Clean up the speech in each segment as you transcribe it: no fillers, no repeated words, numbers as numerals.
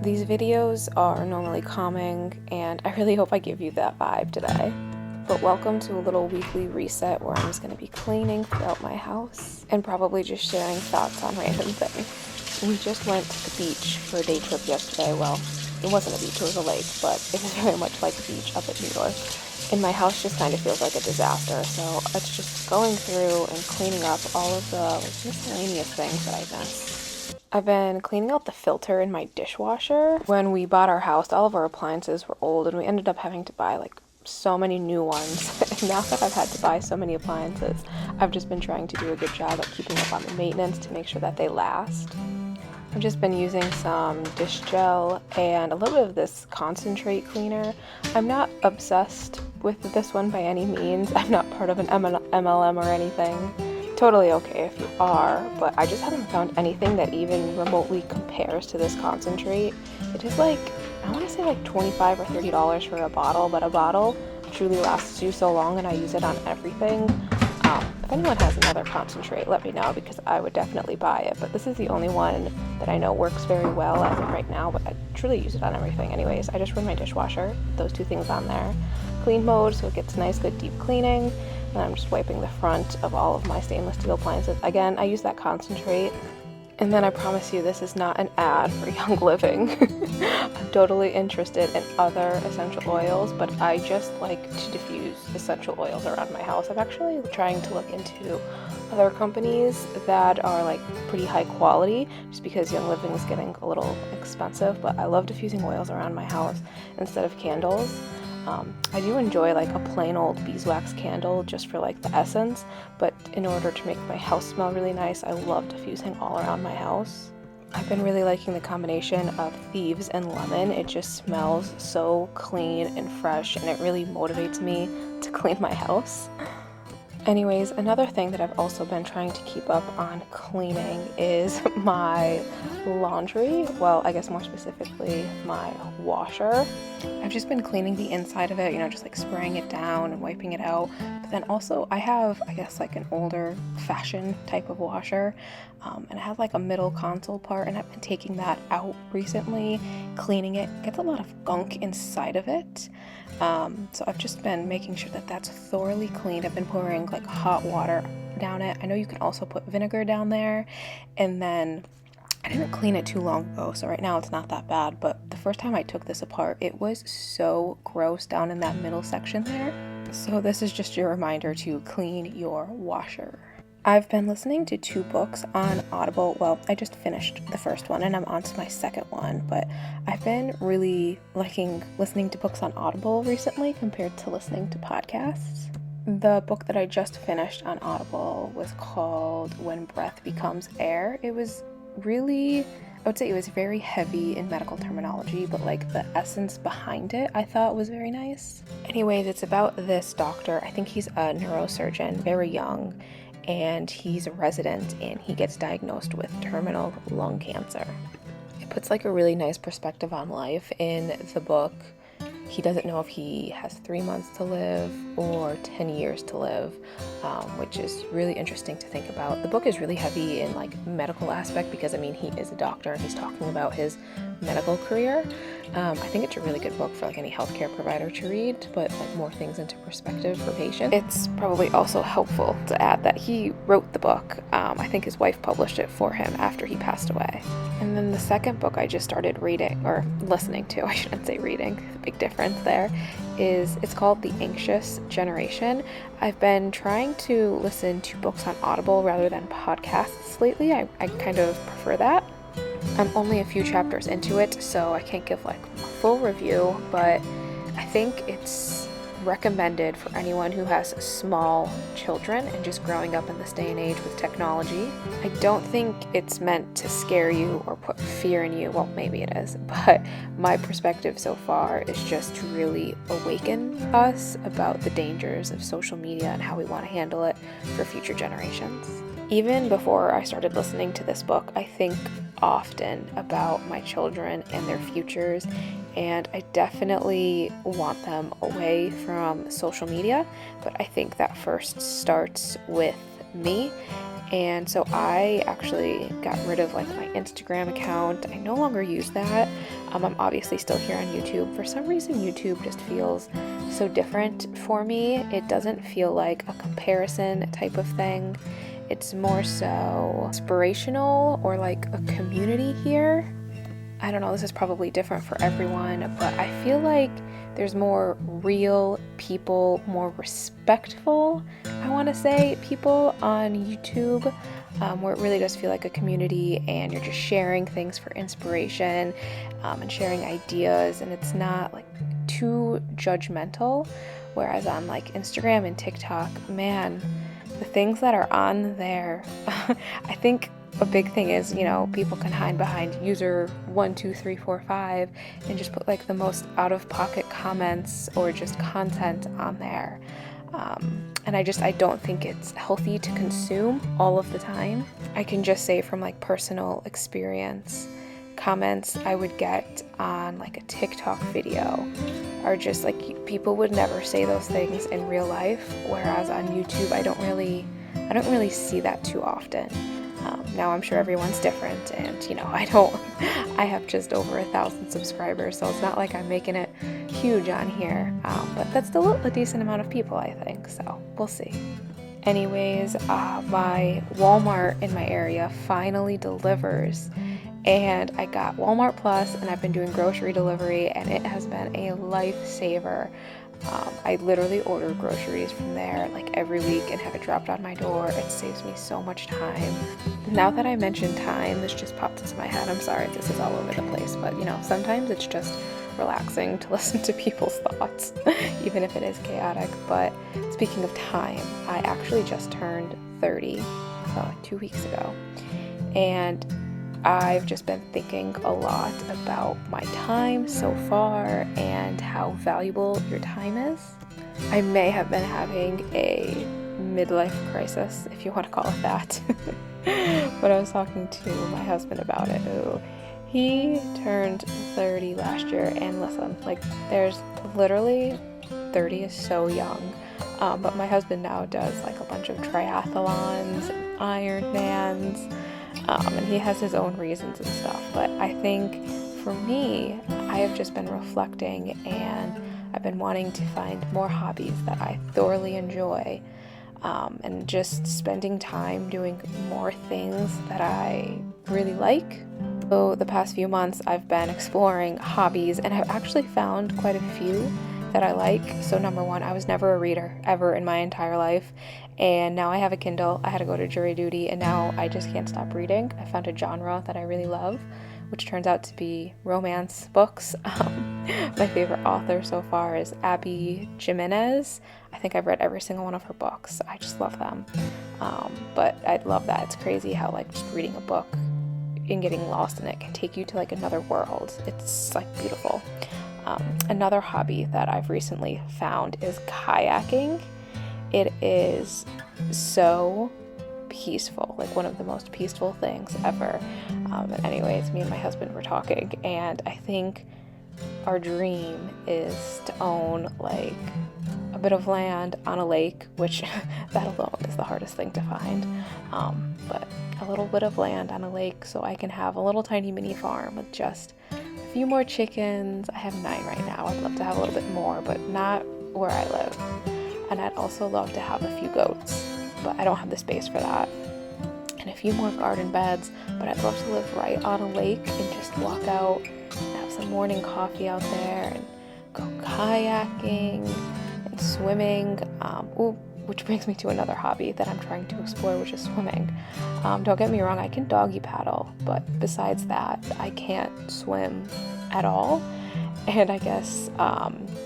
These videos are normally calming, and I really hope I give you that vibe today. But welcome to a little weekly reset where I'm just going to be cleaning throughout my house and probably just sharing thoughts on random things. We just went to the beach for a day trip yesterday. Well, it wasn't a beach, it was a lake, but it was very much like a beach up at New York. And my house just kind of feels like a disaster, so it's just going through and cleaning up all of the miscellaneous things that I missed. I've been cleaning out the filter in my dishwasher. When we bought our house, all of our appliances were old, and we ended up having to buy so many new ones. And now that I've had to buy so many appliances, I've just been trying to do a good job at keeping up on the maintenance to make sure that they last. I've just been using some dish gel and a little bit of this concentrate cleaner. I'm not obsessed with this one by any means. I'm not part of an MLM or anything. Totally okay if you are, but I just haven't found anything that even remotely compares to this concentrate. It is I want to say $25 or $30 for a bottle, but a bottle truly lasts you so long and I use it on everything. If anyone has another concentrate, let me know because I would definitely buy it, but this is the only one that I know works very well as of right now, but I truly use it on everything anyways. I just run my dishwasher, those two things on there. Clean mode, so it gets nice, good, deep cleaning. And I'm just wiping the front of all of my stainless steel appliances. Again, I use that concentrate. And then I promise you, this is not an ad for Young Living. I'm totally interested in other essential oils, but I just like to diffuse essential oils around my house. I'm actually trying to look into other companies that are pretty high quality, just because Young Living is getting a little expensive, but I love diffusing oils around my house instead of candles. I do enjoy a plain old beeswax candle just for the essence, but in order to make my house smell really nice, I love diffusing all around my house. I've been really liking the combination of thieves and lemon. It just smells so clean and fresh, and it really motivates me to clean my house. Anyways, another thing that I've also been trying to keep up on cleaning is my laundry. Well, I guess more specifically, my washer. I've just been cleaning the inside of it, just spraying it down and wiping it out. But then also I have, an older fashioned type of washer. And it has a middle console part, and I've been taking that out recently, cleaning it. It gets a lot of gunk inside of it. So I've just been making sure that that's thoroughly cleaned. I've been pouring hot water down it. I know you can also put vinegar down there. And then I didn't clean it too long ago, so right now it's not that bad. But the first time I took this apart, it was so gross down in that middle section there. So this is just your reminder to clean your washer. I've been listening to 2 books on Audible. Well, I just finished the first one and I'm on to my second one, but I've been really liking listening to books on Audible recently compared to listening to podcasts. The book that I just finished on Audible was called When Breath Becomes Air. It was really, I would say it was very heavy in medical terminology, but the essence behind it I thought was very nice. Anyways, it's about this doctor. I think he's a neurosurgeon, very young, and he's a resident and he gets diagnosed with terminal lung cancer. It puts a really nice perspective on life in the book. He doesn't know if he has 3 months to live or 10 years to live, which is really interesting to think about. The book is really heavy in medical aspect because he is a doctor and he's talking about his medical career. I think it's a really good book for any healthcare provider to read, to put more things into perspective for patients. It's probably also helpful to add that he wrote the book. I think his wife published it for him after he passed away. And then the second book I just started reading, or listening to, I shouldn't say reading, the big difference there, it's called The Anxious Generation. I've been trying to listen to books on Audible rather than podcasts lately. I kind of prefer that. I'm only a few chapters into it, so I can't give a full review, but I think it's recommended for anyone who has small children and just growing up in this day and age with technology. I don't think it's meant to scare you or put fear in you. Well, maybe it is, but my perspective so far is just to really awaken us about the dangers of social media and how we want to handle it for future generations. Even before I started listening to this book, I think often about my children and their futures, and I definitely want them away from social media, but I think that first starts with me, And so I actually got rid of like my Instagram account. I no longer use that. I'm obviously still here on YouTube. For some reason, YouTube just feels so different for me. It doesn't feel like a comparison type of thing. It's more so inspirational or like a community here. I don't know, this is probably different for everyone, but I feel like there's more real people, more respectful, I want to say, people on YouTube, where it really does feel like a community and you're just sharing things for inspiration and sharing ideas, and it's not like too judgmental. Whereas on like Instagram and TikTok, man, the things that are on there, I think a big thing is, people can hide behind user 12345 and just put like the most out-of-pocket comments or just content on there. And I don't think it's healthy to consume all of the time. I can just say from like personal experience, comments I would get on like a TikTok video are just like, people would never say those things in real life, whereas on YouTube I don't really see that too often. Now I'm sure everyone's different, and I have just over 1,000 subscribers, so it's not like I'm making it huge on here, but that's still a decent amount of people, I think, so we'll see. Anyways, my Walmart in my area finally delivers, and I got Walmart Plus, and I've been doing grocery delivery, and it has been a lifesaver. I literally order groceries from there like every week and have it dropped on my door. It saves me so much time. Now that I mentioned time, this just popped into my head. I'm sorry, this is all over the place, but sometimes it's just relaxing to listen to people's thoughts, even if it is chaotic. But speaking of time, I actually just turned 30, like 2 weeks ago, and I've just been thinking a lot about my time so far and how valuable your time is. I may have been having a midlife crisis, if you want to call it that. But I was talking to my husband about it. He turned 30 last year, and listen, like, there's literally, 30 is so young. But my husband now does like a bunch of triathlons, Ironmans, and he has his own reasons and stuff. But I think for me, I have just been reflecting, and I've been wanting to find more hobbies that I thoroughly enjoy, and just spending time doing more things that I really like. So the past few months I've been exploring hobbies, and I've actually found quite a few that I like. So number one, I was never a reader ever in my entire life, and now I have a Kindle. I had to go to jury duty, and now I just can't stop reading. I found a genre that I really love, which turns out to be romance books. My favorite author so far is Abby Jimenez. I think I've read every single one of her books. I just love them. But I love that. It's crazy how like just reading a book and getting lost in it can take you to like another world. It's like beautiful. Another hobby that I've recently found is kayaking. It is so peaceful, like one of the most peaceful things ever. But anyways, me and my husband were talking, and I think our dream is to own like a bit of land on a lake, which that alone is the hardest thing to find. But a little bit of land on a lake so I can have a little tiny mini farm with just a few more chickens. I have 9 right now. I'd love to have a little bit more, but not where I live. And I'd also love to have a few goats, but I don't have the space for that. And a few more garden beds, but I'd love to live right on a lake and just walk out and have some morning coffee out there and go kayaking and swimming. Which brings me to another hobby that I'm trying to explore, which is swimming. Don't get me wrong, I can doggy paddle, but besides that, I can't swim at all. And I guess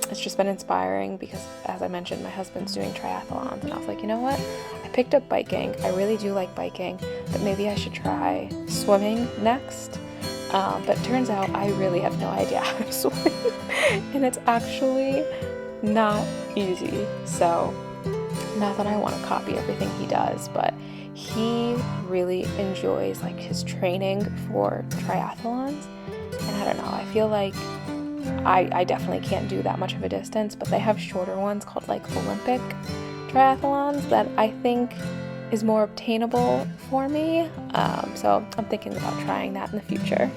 it's just been inspiring because, as I mentioned, my husband's doing triathlons, and I was like, you know what? I picked up biking. I really do like biking, but maybe I should try swimming next. But it turns out I really have no idea how to swim, and it's actually not easy. So not that I want to copy everything he does, but he really enjoys like his training for triathlons. And I don't know, I feel like I definitely can't do that much of a distance, but they have shorter ones called like Olympic triathlons that I think is more obtainable for me. So I'm thinking about trying that in the future.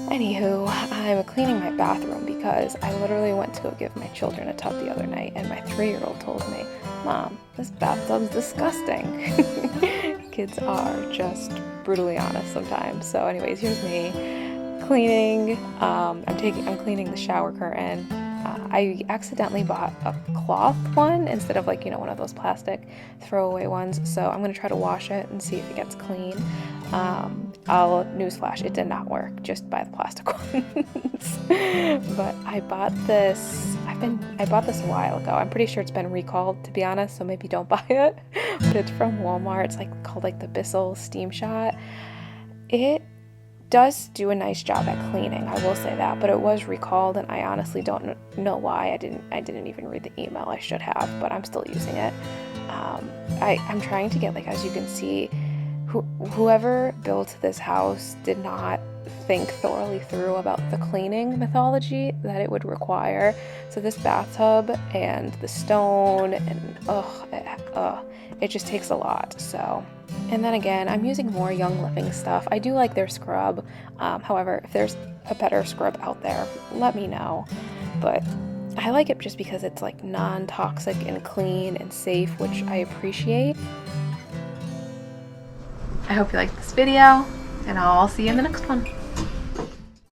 Anywho, I'm cleaning my bathroom because I literally went to go give my children a tub the other night, and my 3-year-old told me, "Mom, this bathtub's disgusting." Kids are just brutally honest sometimes. So anyways, here's me cleaning. I'm cleaning the shower curtain. I accidentally bought a cloth one instead of like, one of those plastic throwaway ones. So I'm going to try to wash it and see if it gets clean. Newsflash, it did not work. Just buy the plastic ones. But I bought this a while ago. I'm pretty sure it's been recalled, to be honest, so maybe don't buy it. But it's from Walmart. It's called the Bissell Steam Shot. It does do a nice job at cleaning, I will say that, but it was recalled, and I honestly don't know why. I didn't even read the email. I should have, but I'm still using it. I'm trying to get, as you can see, whoever built this house did not think thoroughly through about the cleaning methodology that it would require. So this bathtub and the stone and it just takes a lot. So, and then again, I'm using more Young Living stuff. I do like their scrub. However, if there's a better scrub out there, let me know. But I like it just because it's non-toxic and clean and safe, which I appreciate. I hope you liked this video, and I'll see you in the next one.